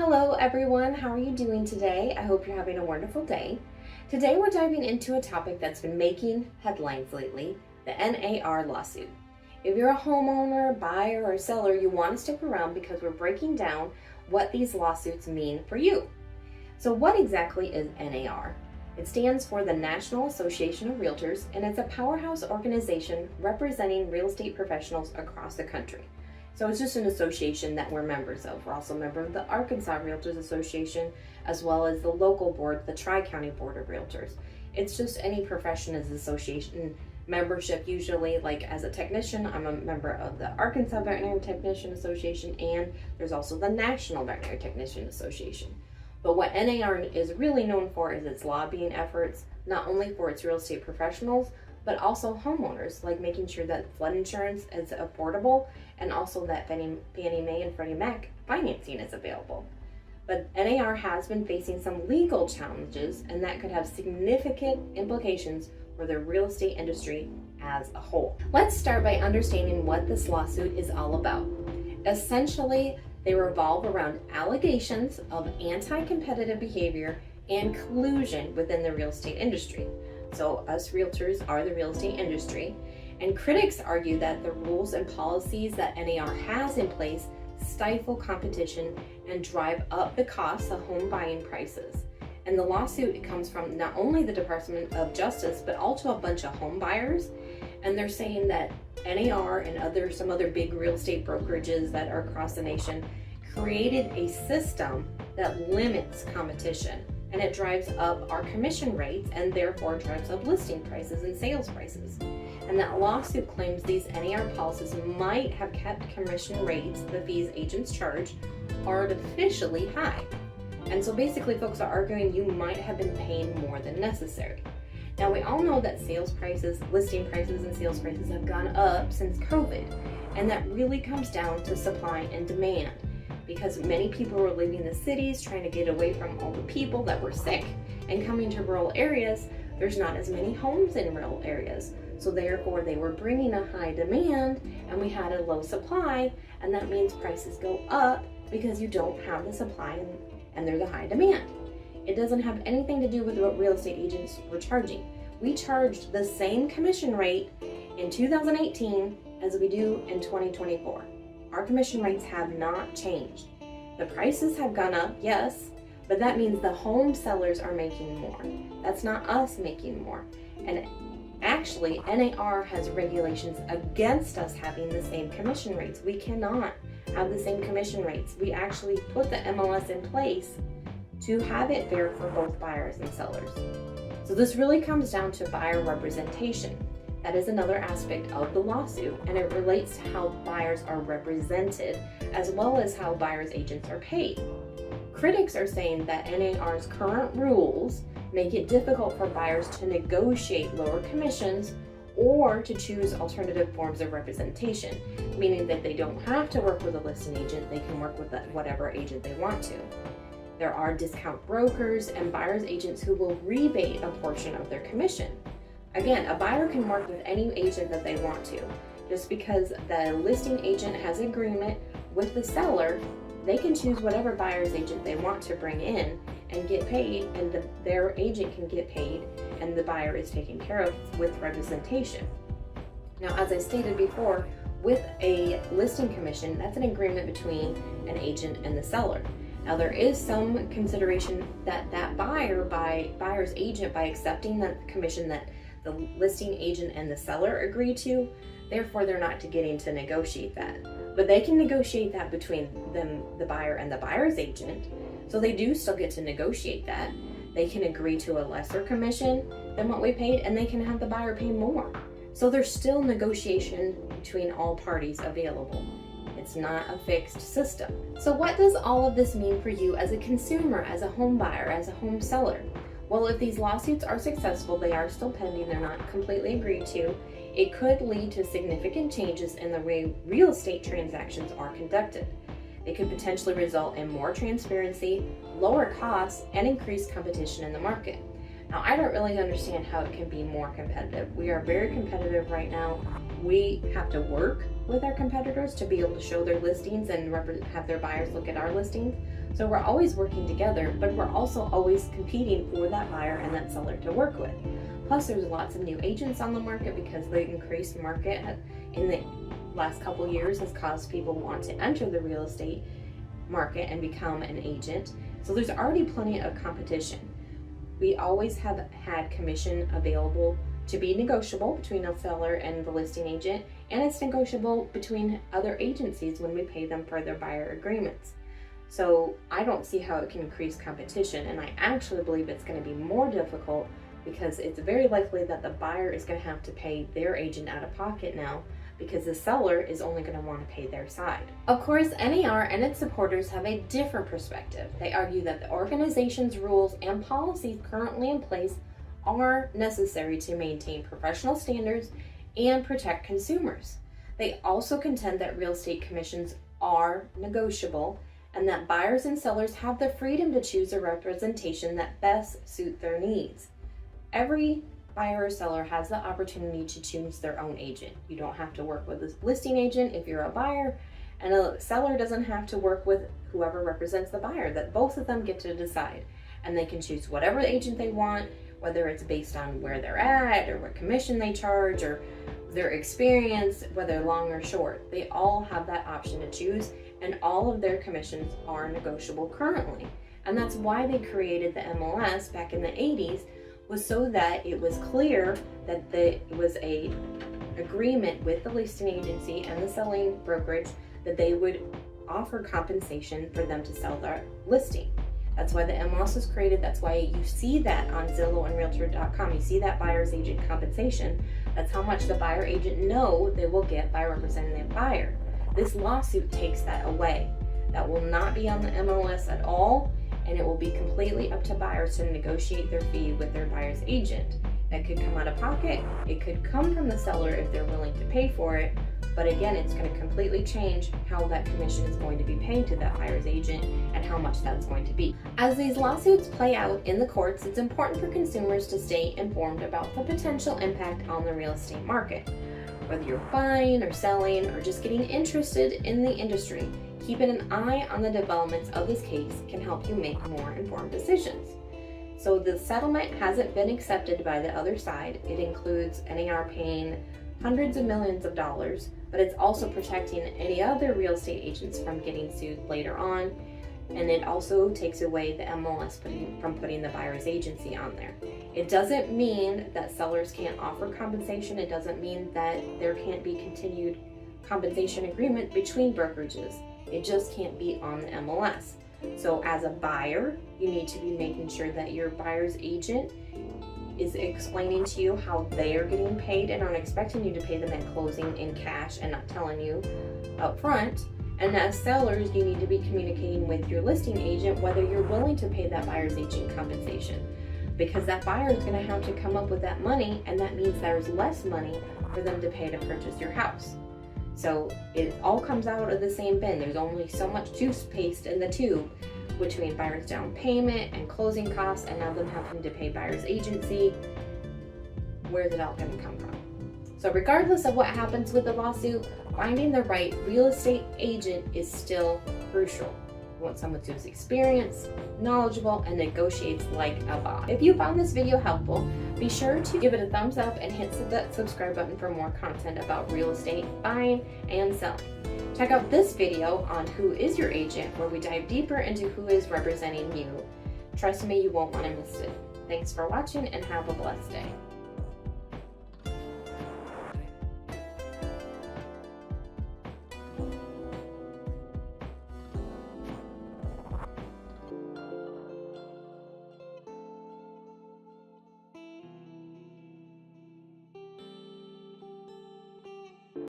Hello everyone, how are you doing today? I hope you're having a wonderful day. Today we're diving into a topic that's been making headlines lately, the NAR lawsuit. If you're a homeowner, buyer, or seller, you want to stick around because we're breaking down what these lawsuits mean for you. So what exactly is NAR? It stands for the National Association of Realtors, and it's a powerhouse organization representing real estate professionals across the country. So it's just an association that we're members of. We're also a member of the Arkansas Realtors Association, as well as the local board, the Tri-County Board of Realtors. It's just any profession is association membership. Usually, like as a technician, I'm a member of the Arkansas Veterinary Technician Association, and there's also the National Veterinary Technician Association. But what NAR is really known for is its lobbying efforts, not only for its real estate professionals, but also homeowners, like making sure that flood insurance is affordable and also that Fannie Mae and Freddie Mac financing is available. But NAR has been facing some legal challenges, and that could have significant implications for the real estate industry as a whole. Let's start by understanding what this lawsuit is all about. Essentially, they revolve around allegations of anti-competitive behavior and collusion within the real estate industry. So us realtors are the real estate industry, and critics argue that the rules and policies that NAR has in place stifle competition and drive up the costs of home buying prices. And the lawsuit comes from not only the Department of Justice, but also a bunch of home buyers. And they're saying that NAR and some other big real estate brokerages that are across the nation created a system that limits competition. And it drives up our commission rates and therefore drives up listing prices and sales prices. And that lawsuit claims these NAR policies might have kept commission rates, the fees agents charge, artificially high. And so basically folks are arguing you might have been paying more than necessary. Now we all know that sales prices, listing prices and sales prices have gone up since COVID. And that really comes down to supply and demand, because many people were leaving the cities trying to get away from all the people that were sick and coming to rural areas. There's not as many homes in rural areas, so therefore they were bringing a high demand and we had a low supply, and that means prices go up because you don't have the supply and there's a high demand. It doesn't have anything to do with what real estate agents were charging. We charged the same commission rate in 2018 as we do in 2024. Our commission rates have not changed. The prices have gone up, yes, but that means the home sellers are making more. That's not us making more. And actually, NAR has regulations against us having the same commission rates. We cannot have the same commission rates. We actually put the MLS in place to have it fair for both buyers and sellers. So this really comes down to buyer representation. That is another aspect of the lawsuit, and it relates to how buyers are represented as well as how buyers' agents are paid. Critics are saying that NAR's current rules make it difficult for buyers to negotiate lower commissions or to choose alternative forms of representation, meaning that they don't have to work with a listing agent, they can work with whatever agent they want to. There are discount brokers and buyers' agents who will rebate a portion of their commission. Again, a buyer can work with any agent that they want to. Just because the listing agent has agreement with the seller, they can choose whatever buyer's agent they want to bring in and get paid, and their agent can get paid, and the buyer is taken care of with representation. Now, as I stated before, with a listing commission, that's an agreement between an agent and the seller. Now, there is some consideration that buyer's agent, by accepting that commission that the listing agent and the seller agree to, therefore they're not getting to negotiate that. But they can negotiate that between them, the buyer and the buyer's agent. So they do still get to negotiate that. They can agree to a lesser commission than what we paid, and they can have the buyer pay more. So there's still negotiation between all parties available. It's not a fixed system. So what does all of this mean for you as a consumer, as a home buyer, as a home seller? Well, if these lawsuits are successful, they are still pending, they're not completely agreed to, it could lead to significant changes in the way real estate transactions are conducted. They could potentially result in more transparency, lower costs, and increased competition in the market. Now, I don't really understand how it can be more competitive. We are very competitive right now. We have to work with our competitors to be able to show their listings and have their buyers look at our listings. So we're always working together, but we're also always competing for that buyer and that seller to work with. Plus, there's lots of new agents on the market because the increased market in the last couple years has caused people want to enter the real estate market and become an agent. So there's already plenty of competition. We always have had commission available to be negotiable between a seller and the listing agent, and it's negotiable between other agencies when we pay them for their buyer agreements. So I don't see how it can increase competition, and I actually believe it's going to be more difficult because it's very likely that the buyer is going to have to pay their agent out of pocket now because the seller is only going to want to pay their side. Of course, NAR and its supporters have a different perspective. They argue that the organization's rules and policies currently in place are necessary to maintain professional standards and protect consumers. They also contend that real estate commissions are negotiable and that buyers and sellers have the freedom to choose a representation that best suit their needs. Every buyer or seller has the opportunity to choose their own agent. You don't have to work with a listing agent if you're a buyer, and a seller doesn't have to work with whoever represents the buyer. That both of them get to decide, and they can choose whatever agent they want, whether it's based on where they're at or what commission they charge or their experience, whether long or short. They all have that option to choose, and all of their commissions are negotiable currently. And that's why they created the MLS back in the 80s, was so that it was clear that it was a agreement with the listing agency and the selling brokerage that they would offer compensation for them to sell their listing. That's why the MLS was created. That's why you see that on Zillow and Realtor.com. You see that buyer's agent compensation. That's how much the buyer agent know they will get by representing the buyer. This lawsuit takes that away. That will not be on the MLS at all, and it will be completely up to buyers to negotiate their fee with their buyer's agent. That could come out of pocket. It could come from the seller if they're willing to pay for it. But again, it's going to completely change how that commission is going to be paid to that buyer's agent and how much that's going to be. As these lawsuits play out in the courts, it's important for consumers to stay informed about the potential impact on the real estate market. Whether you're buying or selling or just getting interested in the industry, keeping an eye on the developments of this case can help you make more informed decisions. So the settlement hasn't been accepted by the other side. It includes NAR paying hundreds of millions of dollars, but it's also protecting any other real estate agents from getting sued later on. And it also takes away the MLS from putting the buyer's agency on there. It doesn't mean that sellers can't offer compensation. It doesn't mean that there can't be continued compensation agreement between brokerages. It just can't be on the MLS. So as a buyer, you need to be making sure that your buyer's agent is explaining to you how they are getting paid and aren't expecting you to pay them at closing in cash and not telling you up front. And as sellers, you need to be communicating with your listing agent whether you're willing to pay that buyer's agent compensation, because that buyer is going to have to come up with that money, and that means there's less money for them to pay to purchase your house. So it all comes out of the same bin. There's only so much toothpaste in the tube between buyer's down payment and closing costs, and now them having to pay buyer's agency. Where's it all going to come from? So regardless of what happens with the lawsuit, finding the right real estate agent is still crucial. You want someone who's experienced, knowledgeable, and negotiates like a boss. If you found this video helpful, be sure to give it a thumbs up and hit that subscribe button for more content about real estate buying and selling. Check out this video on Who is Your Agent, where we dive deeper into who is representing you. Trust me, you won't want to miss it. Thanks for watching and have a blessed day.